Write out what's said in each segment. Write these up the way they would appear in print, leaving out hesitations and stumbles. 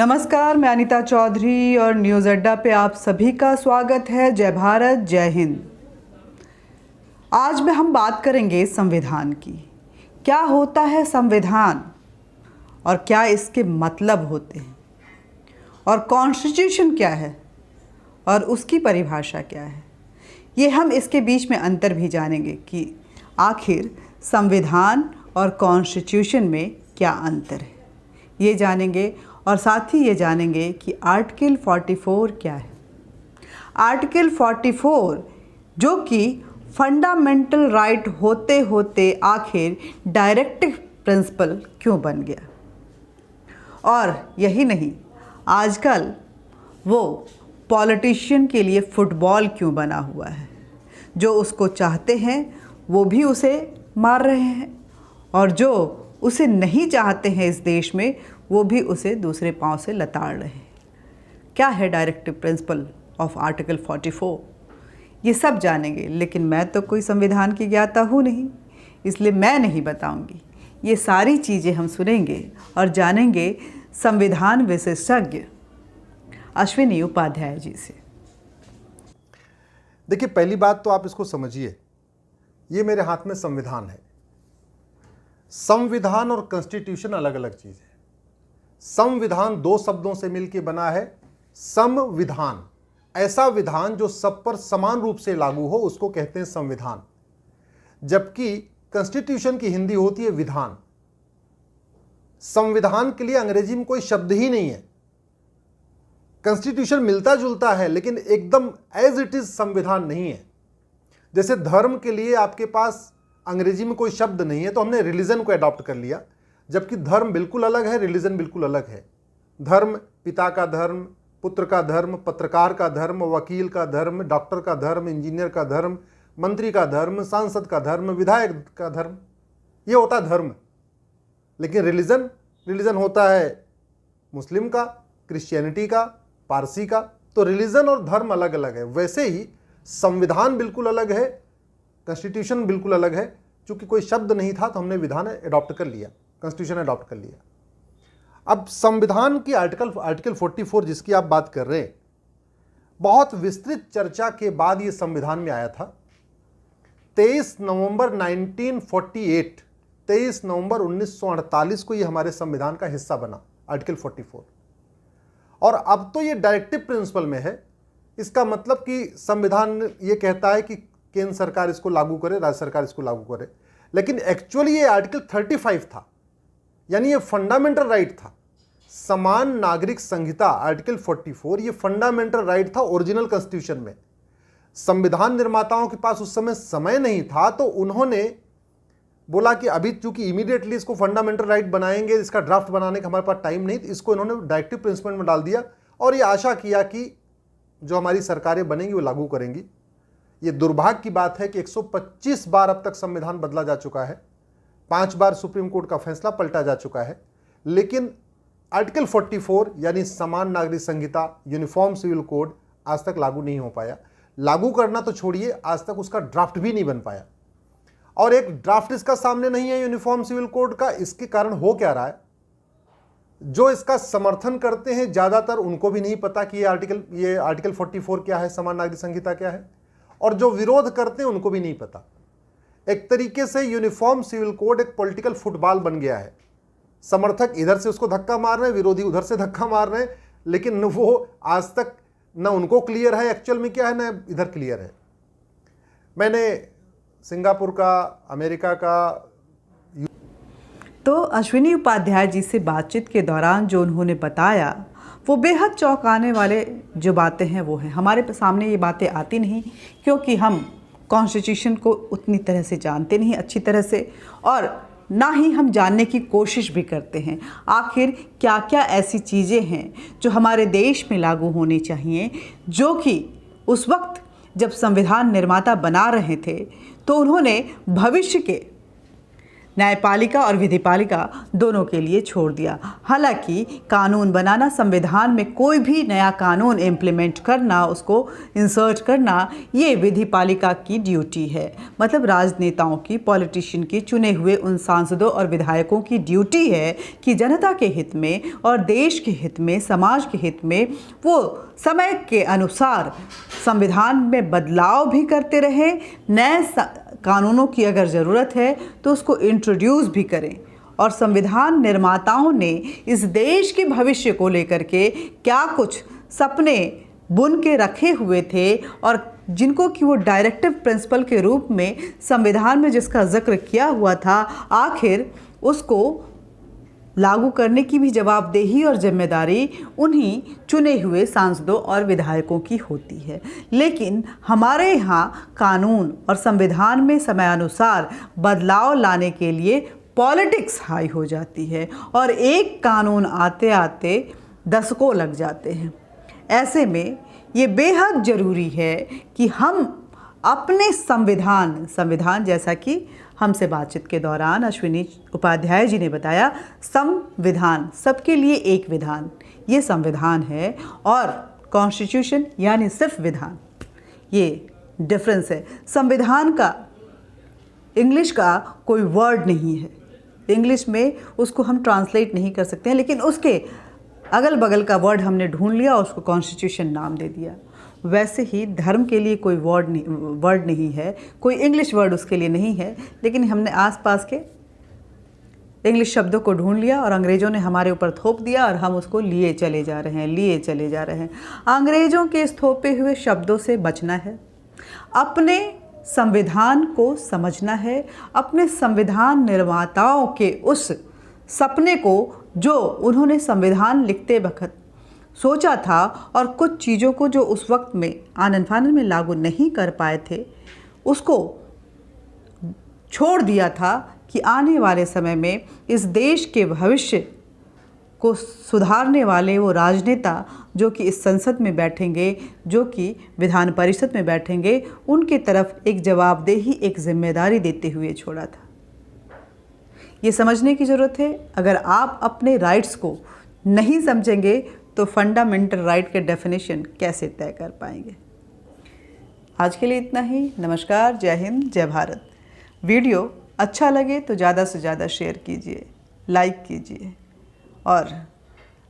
नमस्कार, मैं अनीता चौधरी और न्यूज़ अड्डा पे आप सभी का स्वागत है। जय भारत, जय हिंद। आज में हम बात करेंगे संविधान की। क्या होता है संविधान और क्या इसके मतलब होते हैं, और कॉन्स्टिट्यूशन क्या है और उसकी परिभाषा क्या है। ये हम इसके बीच में अंतर भी जानेंगे कि आखिर संविधान और कॉन्स्टिट्यूशन में क्या अंतर है, ये जानेंगे। और साथ ही ये जानेंगे कि आर्टिकल 44 क्या है। आर्टिकल 44 जो कि फंडामेंटल राइट होते होते आखिर डायरेक्टिव प्रिंसिपल क्यों बन गया। और यही नहीं, आजकल वो पॉलिटिशियन के लिए फुटबॉल क्यों बना हुआ है। जो उसको चाहते हैं वो भी उसे मार रहे हैं, और जो उसे नहीं चाहते हैं इस देश में वो भी उसे दूसरे पांव से लताड़ रहे हैं। क्या है डायरेक्टिव प्रिंसिपल ऑफ आर्टिकल 44, ये सब जानेंगे। लेकिन मैं तो कोई संविधान की ज्ञाता हूँ नहीं, इसलिए मैं नहीं बताऊंगी। ये सारी चीज़ें हम सुनेंगे और जानेंगे संविधान विशेषज्ञ अश्विनी उपाध्याय जी से। देखिए, पहली बात तो आप इसको समझिए, ये मेरे हाथ में संविधान है। संविधान और कॉन्स्टिट्यूशन अलग अलग चीज़ है। संविधान दो शब्दों से मिलकर बना है, संविधान। ऐसा विधान जो सब पर समान रूप से लागू हो उसको कहते हैं संविधान, जबकि कॉन्स्टिट्यूशन की हिंदी होती है विधान। संविधान के लिए अंग्रेजी में कोई शब्द ही नहीं है। कॉन्स्टिट्यूशन मिलता जुलता है लेकिन एकदम एज इट इज संविधान नहीं है। जैसे धर्म के लिए आपके पास अंग्रेजी में कोई शब्द नहीं है तो हमने रिलीजन को अडॉप्ट कर लिया, जबकि धर्म बिल्कुल अलग है, रिलीजन बिल्कुल अलग है। धर्म पिता का धर्म, पुत्र का धर्म, पत्रकार का धर्म, वकील का धर्म, डॉक्टर का धर्म, इंजीनियर का धर्म, मंत्री का धर्म, सांसद का धर्म, विधायक का धर्म, ये होता है धर्म। लेकिन रिलीजन होता है मुस्लिम का, क्रिश्चियनिटी का, पारसी का। तो रिलीजन और धर्म अलग अलग है। वैसे ही संविधान बिल्कुल अलग है, कॉन्स्टिट्यूशन बिल्कुल अलग है। चूंकि कोई शब्द नहीं था तो हमने विधान अडॉप्ट कर लिया, कॉन्स्टिट्यूशन अडॉप्ट कर लिया। अब संविधान की आर्टिकल 44 जिसकी आप बात कर रहे हैं, बहुत विस्तृत चर्चा के बाद ये संविधान में आया था। 23 नवंबर 1948, 23 नवंबर 1948 को ये हमारे संविधान का हिस्सा बना, आर्टिकल 44। और अब तो ये डायरेक्टिव प्रिंसिपल में है। इसका मतलब कि संविधान ये कहता है कि केंद्र सरकार इसको लागू करे, राज्य सरकार इसको लागू करे, लेकिन एक्चुअली ये आर्टिकल 35 था, यानी ये फंडामेंटल राइट था। समान नागरिक संहिता आर्टिकल 44 ये फंडामेंटल राइट था ओरिजिनल कॉन्स्टिट्यूशन में। संविधान निर्माताओं के पास उस समय नहीं था, तो उन्होंने बोला कि अभी चूंकि इमीडिएटली इसको फंडामेंटल राइट बनाएंगे, इसका ड्राफ्ट बनाने का हमारे पास टाइम नहीं, तो इसको इन्होंने डायरेक्टिव प्रिंसिपल में डाल दिया और ये आशा किया कि जो हमारी सरकारें बनेंगी वो लागू करेंगी। ये दुर्भाग्य की बात है कि 125 बार अब तक संविधान बदला जा चुका है, 5 बार सुप्रीम कोर्ट का फैसला पलटा जा चुका है, लेकिन आर्टिकल 44 यानी समान नागरिक संहिता, यूनिफॉर्म सिविल कोड आज तक लागू नहीं हो पाया। लागू करना तो छोड़िए, आज तक उसका ड्राफ्ट भी नहीं बन पाया। और एक ड्राफ्ट इसका सामने नहीं है यूनिफॉर्म सिविल कोड का। इसके कारण हो क्या रहा है, जो इसका समर्थन करते हैं ज्यादातर उनको भी नहीं पता कि ये आर्टिकल 44 क्या है, समान नागरिक संहिता क्या है, और जो विरोध करते हैं उनको भी नहीं पता। एक तरीके से यूनिफॉर्म सिविल कोड एक पॉलिटिकल फुटबॉल बन गया है। समर्थक इधर से उसको धक्का मार रहे हैं, विरोधी उधर से धक्का मार रहे हैं, लेकिन वो आज तक न उनको क्लियर है एक्चुअल में क्या है, न इधर क्लियर है। मैंने सिंगापुर का, अमेरिका का। तो अश्विनी उपाध्याय जी से बातचीत के दौरान जो उन्होंने बताया वो बेहद चौंकाने वाले जो बातें हैं वो हैं। हमारे सामने ये बातें आती नहीं क्योंकि हम कॉन्स्टिट्यूशन को उतनी तरह से जानते नहीं अच्छी तरह से, और ना ही हम जानने की कोशिश भी करते हैं आखिर क्या क्या ऐसी चीज़ें हैं जो हमारे देश में लागू होनी चाहिए, जो कि उस वक्त जब संविधान निर्माता बना रहे थे तो उन्होंने भविष्य के न्यायपालिका और विधिपालिका दोनों के लिए छोड़ दिया। हालांकि कानून बनाना, संविधान में कोई भी नया कानून इम्प्लीमेंट करना, उसको इंसर्ट करना, ये विधिपालिका की ड्यूटी है। मतलब राजनेताओं की, पॉलिटिशियन की, चुने हुए उन सांसदों और विधायकों की ड्यूटी है कि जनता के हित में और देश के हित में, समाज के हित में वो समय के अनुसार संविधान में बदलाव भी करते रहें, नए कानूनों की अगर ज़रूरत है तो उसको इंट्रोड्यूस भी करें। और संविधान निर्माताओं ने इस देश के भविष्य को लेकर के क्या कुछ सपने बुन के रखे हुए थे और जिनको कि वो डायरेक्टिव प्रिंसिपल के रूप में संविधान में जिसका जिक्र किया हुआ था, आखिर उसको लागू करने की भी जवाबदेही और जिम्मेदारी उन्हीं चुने हुए सांसदों और विधायकों की होती है। लेकिन हमारे यहाँ कानून और संविधान में समयानुसार बदलाव लाने के लिए पॉलिटिक्स हाई हो जाती है और एक कानून आते आते दशकों लग जाते हैं। ऐसे में ये बेहद ज़रूरी है कि हम अपने संविधान जैसा कि हमसे बातचीत के दौरान अश्विनी उपाध्याय जी ने बताया, संविधान सबके लिए एक विधान, ये संविधान है और कॉन्स्टिट्यूशन यानी सिर्फ विधान, ये डिफरेंस है। संविधान का इंग्लिश का कोई वर्ड नहीं है, इंग्लिश में उसको हम ट्रांसलेट नहीं कर सकते हैं, लेकिन उसके अगल बगल का वर्ड हमने ढूंढ लिया और उसको कॉन्स्टिट्यूशन नाम दे दिया। वैसे ही धर्म के लिए कोई वर्ड नहीं है, कोई इंग्लिश वर्ड उसके लिए नहीं है, लेकिन हमने आसपास के इंग्लिश शब्दों को ढूंढ लिया और अंग्रेज़ों ने हमारे ऊपर थोप दिया और हम उसको लिए चले जा रहे हैं। अंग्रेज़ों के इस थोपे हुए शब्दों से बचना है, अपने संविधान को समझना है, अपने संविधान निर्माताओं के उस सपने को जो उन्होंने संविधान लिखते वक्त सोचा था और कुछ चीज़ों को जो उस वक्त में आनन फानन में लागू नहीं कर पाए थे, उसको छोड़ दिया था कि आने वाले समय में इस देश के भविष्य को सुधारने वाले वो राजनेता जो कि इस संसद में बैठेंगे, जो कि विधान परिषद में बैठेंगे, उनके तरफ एक जवाबदेही, एक जिम्मेदारी देते हुए छोड़ा था। ये समझने की ज़रूरत है। अगर आप अपने राइट्स को नहीं समझेंगे तो फंडामेंटल राइट के डेफिनेशन कैसे तय कर पाएंगे। आज के लिए इतना ही। नमस्कार, जय हिंद, जय भारत। वीडियो अच्छा लगे तो ज़्यादा से ज़्यादा शेयर कीजिए, लाइक कीजिए। और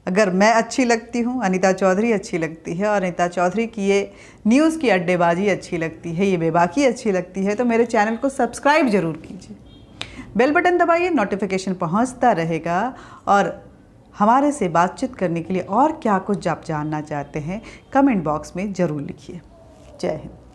अगर मैं अच्छी लगती हूँ, अनीता चौधरी अच्छी लगती है और अनीता चौधरी की ये न्यूज़ की अड्डेबाजी अच्छी लगती है, ये बेबाकी अच्छी लगती है, तो मेरे चैनल को सब्सक्राइब ज़रूर कीजिए, बेल बटन दबाइए, नोटिफिकेशन पहुँचता रहेगा। और हमारे से बातचीत करने के लिए और क्या कुछ आप जानना चाहते हैं, कमेंट बॉक्स में ज़रूर लिखिए। जय हिंद।